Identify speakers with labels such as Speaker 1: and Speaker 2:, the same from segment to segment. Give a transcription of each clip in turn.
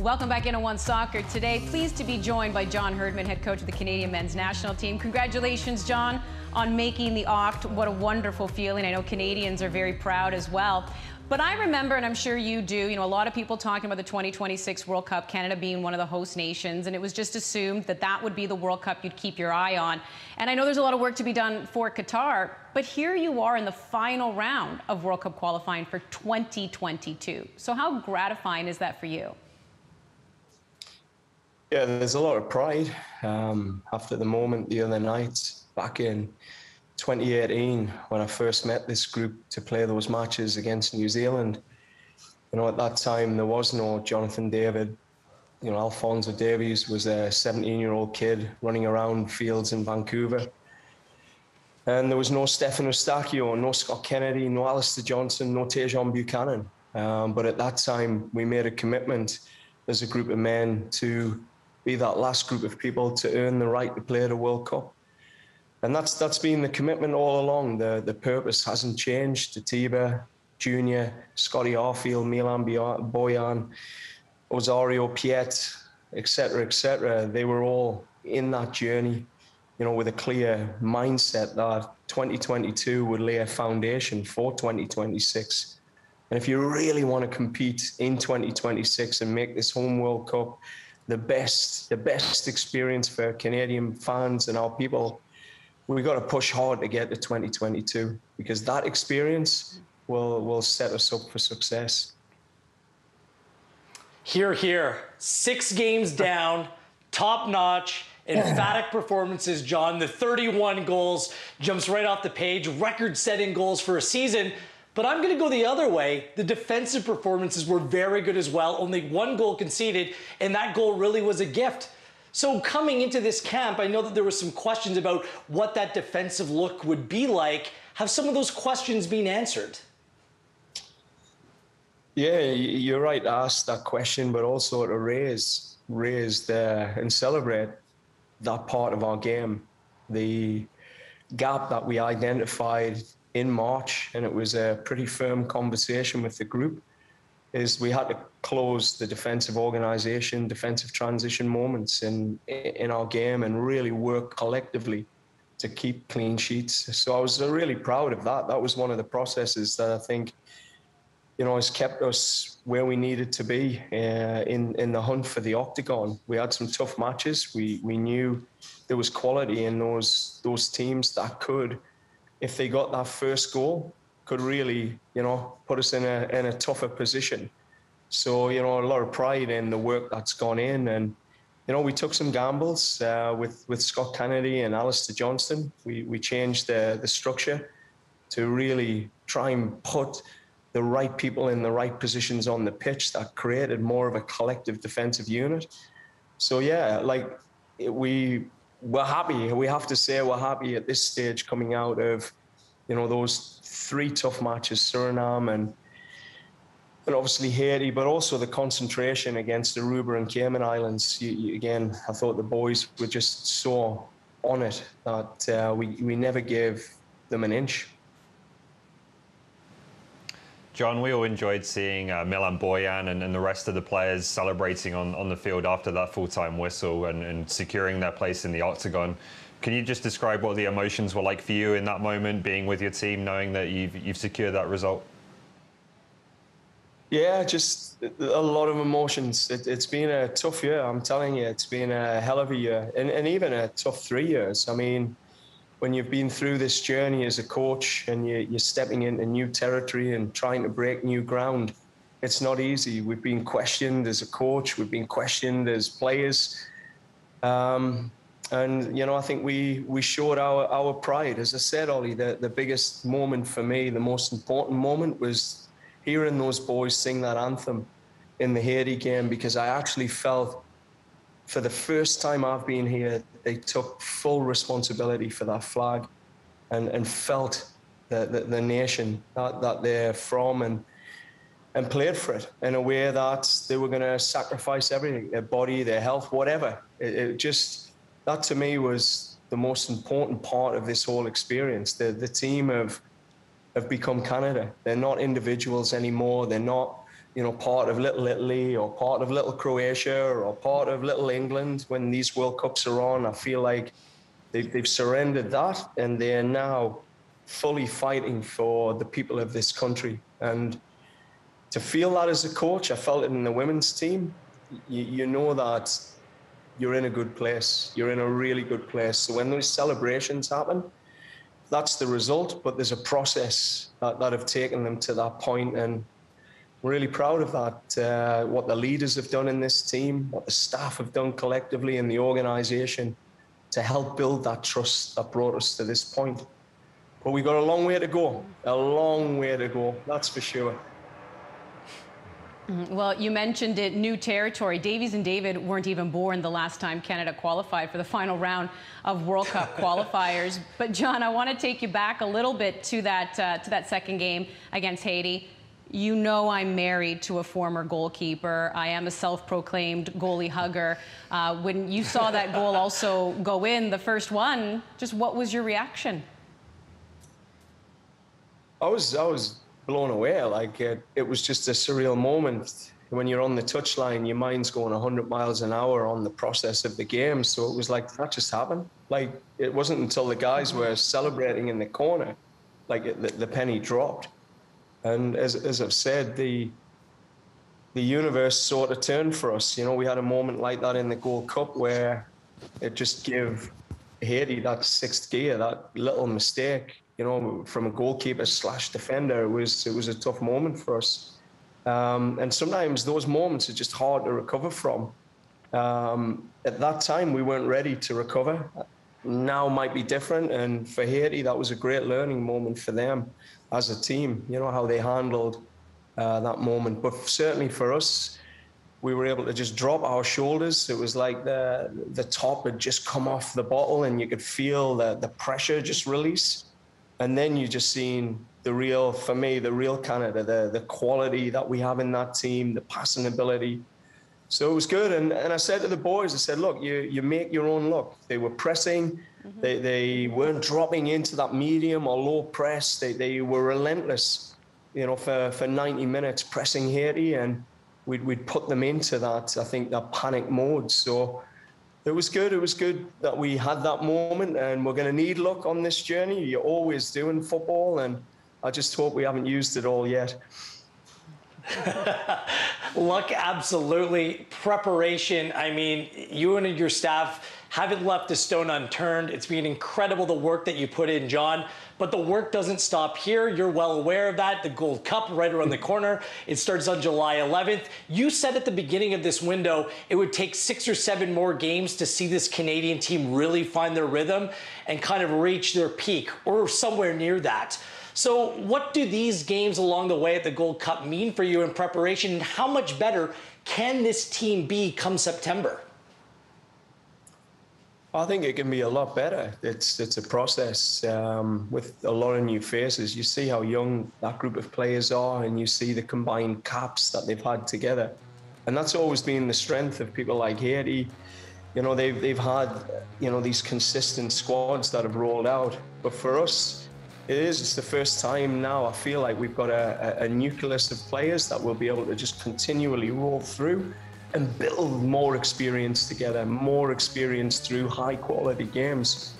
Speaker 1: Welcome back into OneSoccer. Today, pleased to be joined by John Herdman, head coach of the Canadian men's national team. Congratulations, John, on making the Oct. What a wonderful feeling. I know Canadians are very proud as well. But I remember, and I'm sure you do, a lot of people talking about the 2026 World Cup, Canada being one of the host nations, and it was just assumed that that would be the World Cup you'd keep your eye on. And I know there's a lot of work to be done for Qatar, but here you are in the final round of World Cup qualifying for 2022. So how gratifying is that for you?
Speaker 2: Yeah, there's a lot of pride after the moment the other night, back in 2018, when I first met this group to play those matches against New Zealand. At that time, there was no Jonathan David. Alphonso Davies was a 17-year-old kid running around fields in Vancouver. And there was no Stefan Eustáquio, no Scott Kennedy, no Alistair Johnson, no Tejan Buchanan. But at that time, we made a commitment as a group of men to be that last group of people to earn the right to play at a World Cup. And that's been the commitment all along. The purpose hasn't changed. Atiba, Junior, Scotty Arfield, Milan Boyan, Osario Piet, etc., they were all in that journey, with a clear mindset that 2022 would lay a foundation for 2026. And if you really want to compete in 2026 and make this home World Cup the best experience for Canadian fans and our people, we've got to push hard to get to 2022, because that experience will set us up for success.
Speaker 3: Hear, hear. 6 games down, top-notch, emphatic performances, John. The 31 goals jumps right off the page, record-setting goals for a season. But I'm going to go the other way. The defensive performances were very good as well. Only 1 goal conceded, and that goal really was a gift. So coming into this camp, I know that there were some questions about what that defensive look would be like. Have some of those questions been answered?
Speaker 2: Yeah, you're right to ask that question, but also to raise and celebrate that part of our game. The gap that we identified in March, and it was a pretty firm conversation with the group, is we had to close the defensive organization, defensive transition moments in our game and really work collectively to keep clean sheets. So I was really proud of that. That was one of the processes that I think, has kept us where we needed to be in the hunt for the octagon. We had some tough matches. We knew there was quality in those teams that could, if they got that first goal, could really, put us in a tougher position. So, a lot of pride in the work that's gone in. And, we took some gambles with Scott Kennedy and Alistair Johnston. We changed the structure to really try and put the right people in the right positions on the pitch that created more of a collective defensive unit. So, yeah, we're happy. We have to say we're happy at this stage coming out of, those 3 tough matches, Suriname and obviously Haiti, but also the concentration against Aruba and Cayman Islands. Again, I thought the boys were just so on it that we never gave them an inch.
Speaker 4: John, we all enjoyed seeing Milan Boyan and the rest of the players celebrating on the field after that full-time whistle and securing their place in the octagon. Can you just describe what the emotions were like for you in that moment, being with your team, knowing that you've secured that result? Yeah, just a lot of emotions. It's been a tough year, I'm telling you. It's been a hell of a year, and even a tough 3 years. I mean, when you've been through this journey as a coach and you're stepping into new territory and trying to break new ground, it's not easy. We've been questioned as a coach. We've been questioned as players. And, I think we showed our pride. As I said, Ollie, the biggest moment for me, the most important moment was hearing those boys sing that anthem in the Haiti game, because I actually felt, for the first time I've been here, they took full responsibility for that flag and felt the nation that they're from and played for it in a way that they were going to sacrifice everything, their body, their health, whatever. It just, that to me was the most important part of this whole experience. The team have become Canada. They're not individuals anymore. They're not
Speaker 2: part of Little Italy or part of Little Croatia or part of Little England when these World Cups are on. I feel like they've surrendered that, and they're now fully fighting for the people of this country. And to feel that as a coach, I felt it in the women's team. You know that you're in a good place. You're in a really good place. So when those celebrations happen, that's the result, but there's a process that have taken them to that point, and I'm really proud of that, what the leaders have done in this team, what the staff have done collectively in the organization to help build that trust that brought us to this point. But we've got a long way to go, that's for sure.
Speaker 1: Well, you mentioned it, new territory. Davies and David weren't even born the last time Canada qualified for the final round of World Cup qualifiers. But John, I want to take you back a little bit to that second game against Haiti. You know I'm married to a former goalkeeper. I am a self-proclaimed goalie hugger. When you saw that goal also go in, the first one, just what was your reaction?
Speaker 2: I was blown away. Like it was just a surreal moment. When you're on the touchline, your mind's going 100 miles an hour on the process of the game. So it was like, that just happened. Like, it wasn't until the guys were celebrating in the corner, like the penny dropped. And as I've said, the universe sort of turned for us. You know, we had a moment like that in the Gold Cup where it just gave Haiti that sixth gear, that little mistake, you know, from a goalkeeper / defender. It was a tough moment for us. And sometimes those moments are just hard to recover from. At that time, we weren't ready to recover. Now might be different. And for Haiti, that was a great learning moment for them as a team, you know, how they handled that moment. But certainly for us, we were able to just drop our shoulders. It was like the top had just come off the bottle and you could feel the pressure just release. And then you just seen the real, for me, the real Canada, the quality that we have in that team, the passing ability. So it was good. And I said to the boys, I said, look, you make your own luck. They were pressing. They weren't dropping into that medium or low press. They were relentless, you know, for 90 minutes pressing Haiti. And we'd put them into that, I think, that panic mode. So it was good. It was good that we had that moment, and we're going to need luck on this journey. You always do in football, and I just hope we haven't used it all yet.
Speaker 3: Luck, absolutely. Preparation. I mean, you and your staff haven't left a stone unturned. It's been incredible, the work that you put in, John. But the work doesn't stop here. You're well aware of that. The Gold Cup right around the corner. It starts on July 11th. You said at the beginning of this window, it would take 6 or 7 more games to see this Canadian team really find their rhythm and kind of reach their peak, or somewhere near that. So what do these games along the way at the Gold Cup mean for you in preparation, and how much better can this team be come September?
Speaker 2: I think it can be a lot better. It's a process with a lot of new faces. You see how young that group of players are, and you see the combined caps that they've had together. And that's always been the strength of people like Haiti. You know, they've had, you know, these consistent squads that have rolled out. But for us, it's the first time now I feel like we've got a nucleus of players that will be able to just continually roll through and build more experience together, more experience through high quality games.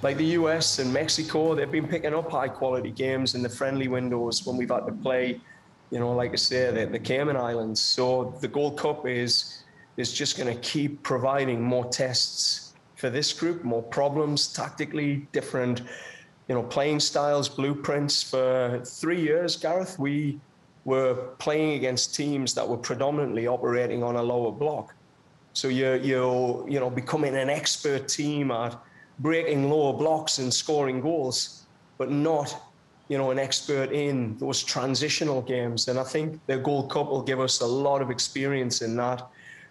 Speaker 2: Like the US and Mexico, they've been picking up high quality games in the friendly windows when we've had to play, you know, like I say, the Cayman Islands. So the Gold Cup is just gonna keep providing more tests for this group, more problems, tactically different, you know, playing styles, blueprints. For 3 years, Gareth, we were playing against teams that were predominantly operating on a lower block. So you're you know, becoming an expert team at breaking lower blocks and scoring goals, but not, you know, an expert in those transitional games. And I think the Gold Cup will give us a lot of experience in that,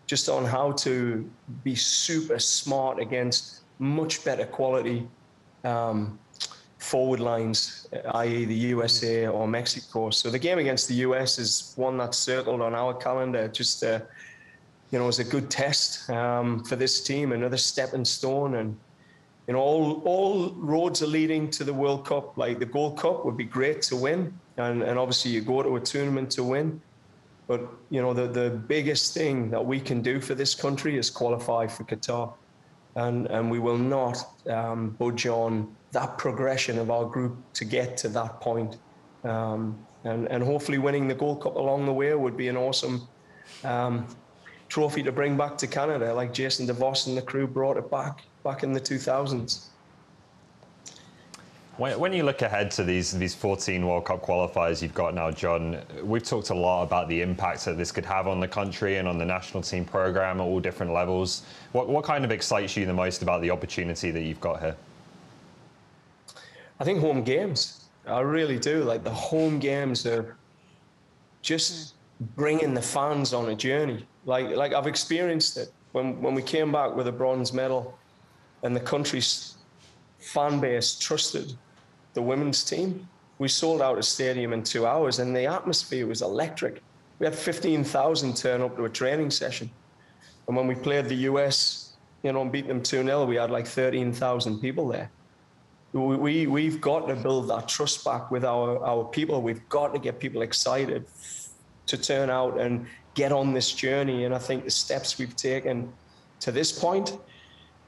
Speaker 2: just on how to be super smart against much better quality forward lines, i.e. the USA or Mexico. So the game against the US is one that's circled on our calendar, just you know, as a good test for this team, another stepping stone. And you know, all roads are leading to the World Cup. Like the Gold Cup would be great to win, and obviously you go to a tournament to win. But, you know, the biggest thing that we can do for this country is qualify for Qatar. And we will not budge on that progression of our group to get to that point. And hopefully winning the Gold Cup along the way would be an awesome trophy to bring back to Canada, like Jason DeVos and the crew brought it back in the 2000s.
Speaker 5: When you look ahead to these 14 World Cup qualifiers you've got now, John, we've talked a lot about the impact that this could have on the country and on the national team program at all different levels. What kind of excites you the most about the opportunity that you've got here?
Speaker 2: I think home games. I really do. Like the home games are just bringing the fans on a journey. Like I've experienced it when we came back with a bronze medal and the country's fan base trusted the women's team. We sold out a stadium in 2 hours and the atmosphere was electric. We had 15,000 turn up to a training session. And when we played the US, you know, and beat them 2-0, we had like 13,000 people there. We've got to build that trust back with our people. We've got to get people excited to turn out and get on this journey. And I think the steps we've taken to this point,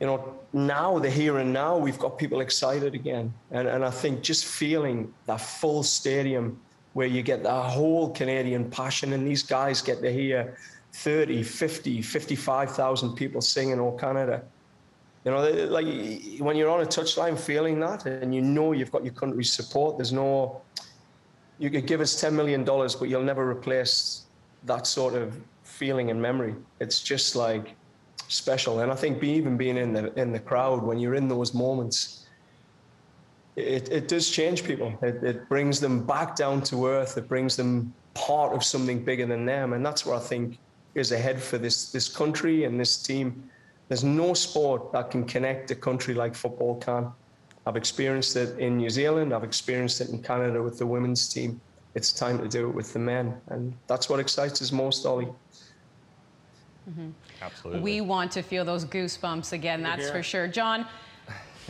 Speaker 2: you know, now, the here and now, we've got people excited again. And I think just feeling that full stadium where you get that whole Canadian passion and these guys get to hear 30, 50, 55,000 people singing "Oh Canada." You know, like when you're on a touchline feeling that and you know you've got your country's support, there's no, you could give us $10 million, but you'll never replace that sort of feeling and memory. It's just like special. And I think even being in the crowd, when you're in those moments, it does change people. It brings them back down to earth. It brings them part of something bigger than them. And that's what I think is ahead for this country and this team. There's no sport that can connect a country like football can. I've experienced it in New Zealand. I've experienced it in Canada with the women's team. It's time to do it with the men. And that's what excites us most, Ollie.
Speaker 1: Mm-hmm.
Speaker 5: Absolutely.
Speaker 1: We want to feel those goosebumps again, that's for sure. John,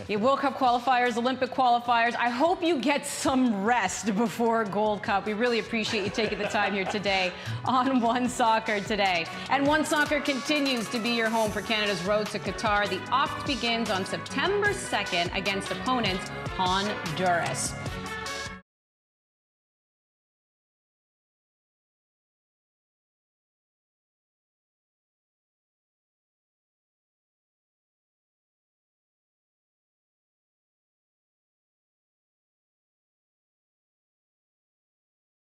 Speaker 1: the World Cup qualifiers, Olympic qualifiers, I hope you get some rest before Gold Cup. We really appreciate you taking the time here today on OneSoccer today. And OneSoccer continues to be your home for Canada's road to Qatar. The Oct begins on September 2nd against opponents Honduras.